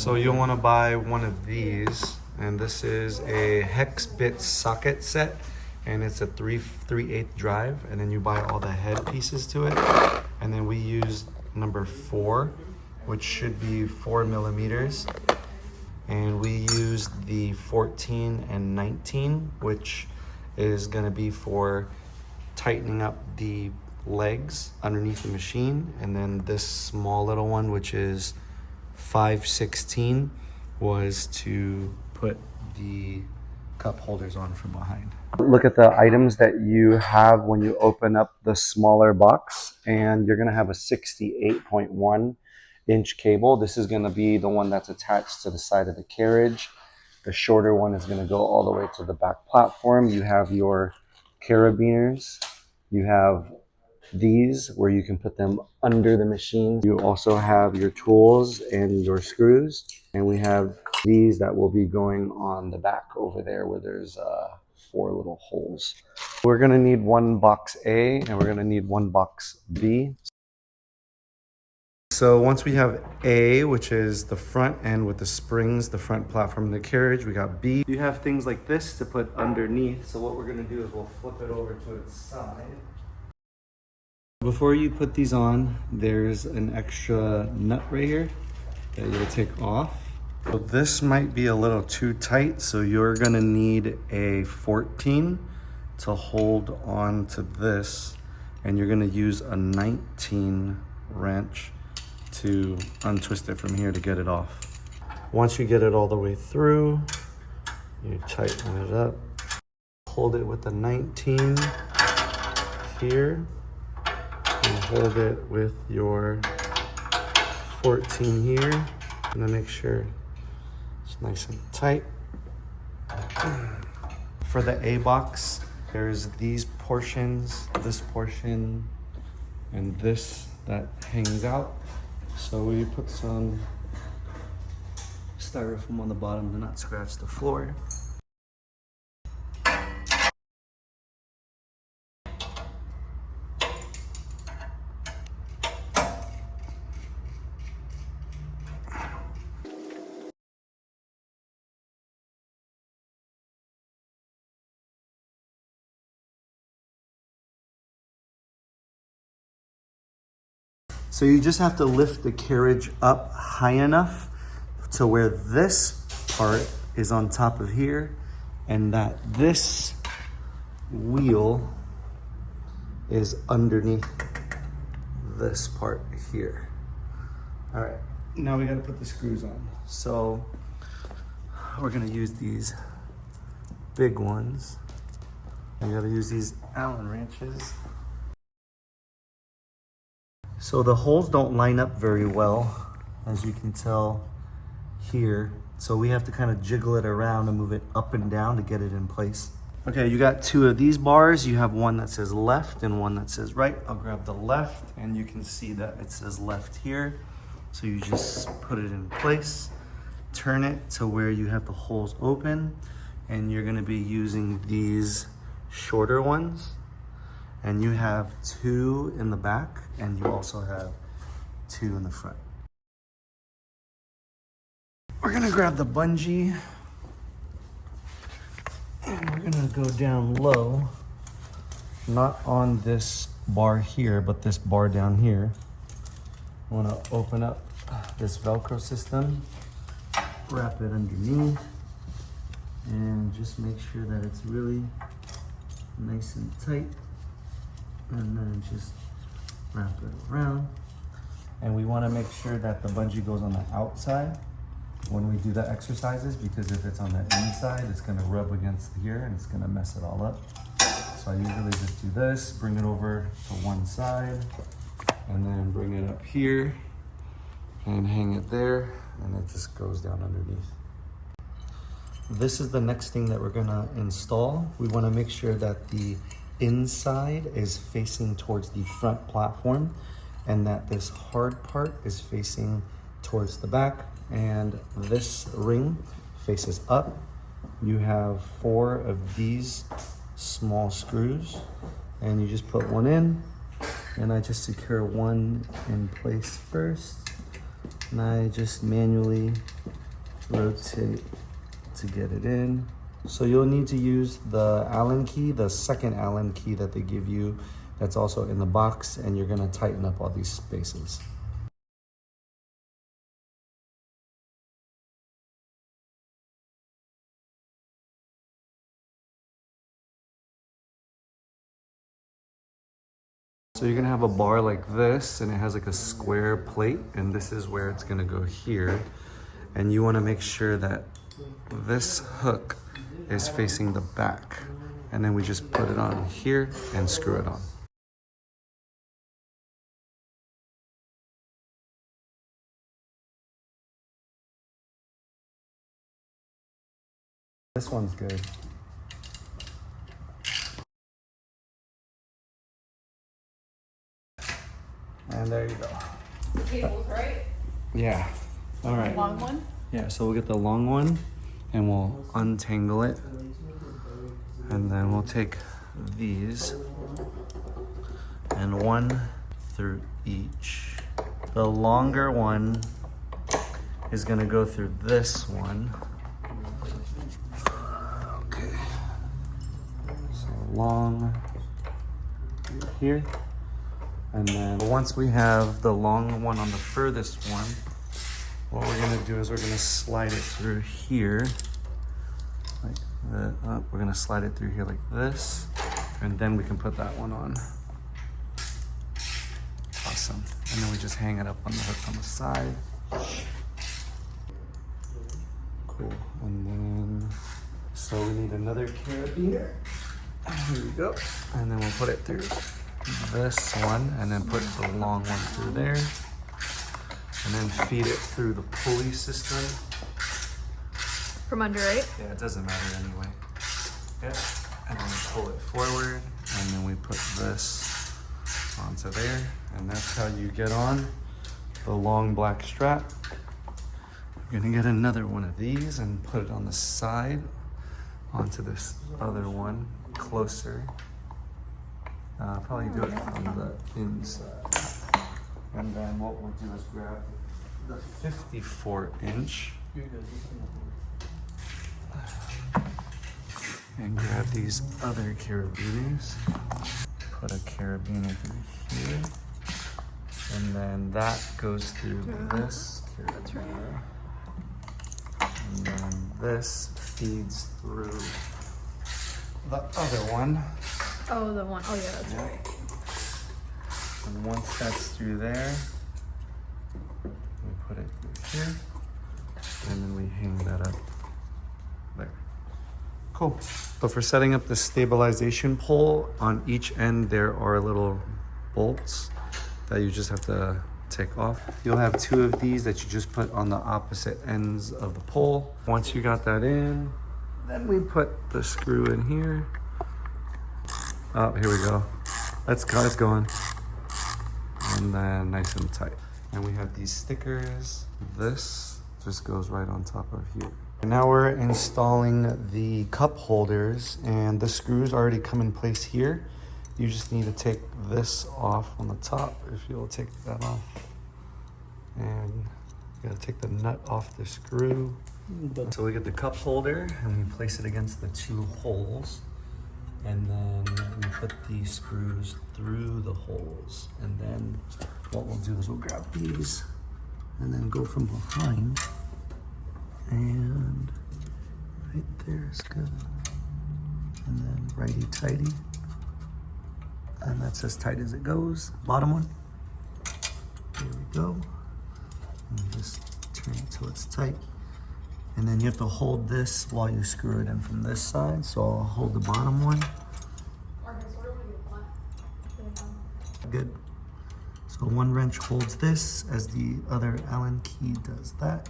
So you'll want to buy one of these, and this is a hex bit socket set, and it's a 3/8 drive, and then you buy all the head pieces to it, and then we use number 4, which should be 4 millimeters, and we use the 14 and 19, which is going to be for tightening up the legs underneath the machine, and then this small little one, which is 5/16, was to put the cup holders on from behind. Look at the items that you have when you open up the smaller box, and you're going to have a 68.1 inch cable. This is going to be the one that's attached to the side of the carriage. The shorter one is going to go all the way to the back platform. You have your carabiners. You have these where you can put them under the machine. You also have your tools and your screws, and we have these that will be going on the back over there where there's 4 little holes. We're going to need one box A and we're going to need one box B. So once we have A, which is the front end with the springs, the front platform and the carriage, we got B. You have things like this to put underneath. So what we're going to do is we'll flip it over to its side. Before you put these on, there's an extra nut right here that you'll take off. So this might be a little too tight, so you're gonna need a 14 to hold on to this, and you're gonna use a 19 wrench to untwist it from here to get it off. Once you get it all the way through, you tighten it up. Hold it with the 19 here. And hold it with your 14 here, and then make sure it's nice and tight. For the A box, there's these portions, this portion, and this that hangs out. So we put some styrofoam on the bottom to not scratch the floor. So you just have to lift the carriage up high enough to where this part is on top of here, and that this wheel is underneath this part here. All right, now we gotta put the screws on. So we're gonna use these big ones. We gotta use these Allen wrenches. So the holes don't line up very well, as you can tell here. So we have to kind of jiggle it around and move it up and down to get it in place. Okay, you got 2 of these bars. You have one that says left and one that says right. I'll grab the left, and you can see that it says left here. So you just put it in place, turn it to where you have the holes open, and you're gonna be using these shorter ones. And you have 2 in the back, and you also have 2 in the front. We're gonna grab the bungee, and we're gonna go down low, not on this bar here, but this bar down here. I wanna open up this Velcro system, wrap it underneath, and just make sure that it's really nice and tight. And then just wrap it around. And we want to make sure that the bungee goes on the outside when we do the exercises, because if it's on the inside, it's going to rub against here and it's going to mess it all up. So I usually just do this, bring it over to one side, and then bring it up here and hang it there, and it just goes down underneath. This is the next thing that we're going to install. We want to make sure that the inside is facing towards the front platform, and that this hard part is facing towards the back, and this ring faces up. You have 4 of these small screws, and you just put one in, and I just secure one in place first, and I just manually rotate to get it in. So you'll need to use the Allen key, the second Allen key that they give you that's also in the box, and you're gonna tighten up all these spaces. So you're gonna have a bar like this, and it has like a square plate, and this is where it's gonna go here. And you wanna make sure that this hook is facing the back. And then we just put it on here and screw it on. This one's good. And there you go. The cable's right? Yeah. All right. Long one? Yeah, so we'll get the long one and we'll untangle it. And then we'll take these and one through each. The longer one is gonna go through this one. Okay. So long here. And then once we have the long one on the furthest one, what we're gonna do is we're gonna slide it through here. Like that. We're gonna slide it through here like this. And then we can put that one on. Awesome. And then we just hang it up on the hook on the side. Cool. And then, so we need another carabiner. Here we go. And then we'll put it through this one and then put the long one through there. And then feed it through the pulley system. From under, right? Yeah, it doesn't matter anyway. Yeah. And then we pull it forward and then we put this onto there. And that's how you get on the long black strap. We're gonna get another one of these and put it on the side onto this other one closer. Probably do it on the inside. And then what we'll do is grab the 54-inch and grab these other carabiners. Put a carabiner through here. And then that goes through this carabiner. And then this feeds through the other one. Oh, the one. Oh, yeah, that's right. And once that's through there, we put it through here, and then we hang that up there. Cool. So for setting up the stabilization pole, on each end there are little bolts that you just have to take off. You'll have two of these that you just put on the opposite ends of the pole. Once you got that in, then we put the screw in here. Oh, here we go. It's going. And then nice and tight. And we have these stickers. This just goes right on top of here. And now we're installing the cup holders, and the screws already come in place here. You just need to take this off on the top, if you'll take that off. And you gotta take the nut off the screw. So we get the cup holder and we place it against the two holes. And then we put these screws through the holes. And then what we'll do is we'll grab these and then go from behind. And right there is good. And then righty-tighty. And that's as tight as it goes. Bottom one. There we go. And just turn it till it's tight. And then you have to hold this while you screw it in from this side. So I'll hold the bottom one. Good. So one wrench holds this as the other Allen key does that.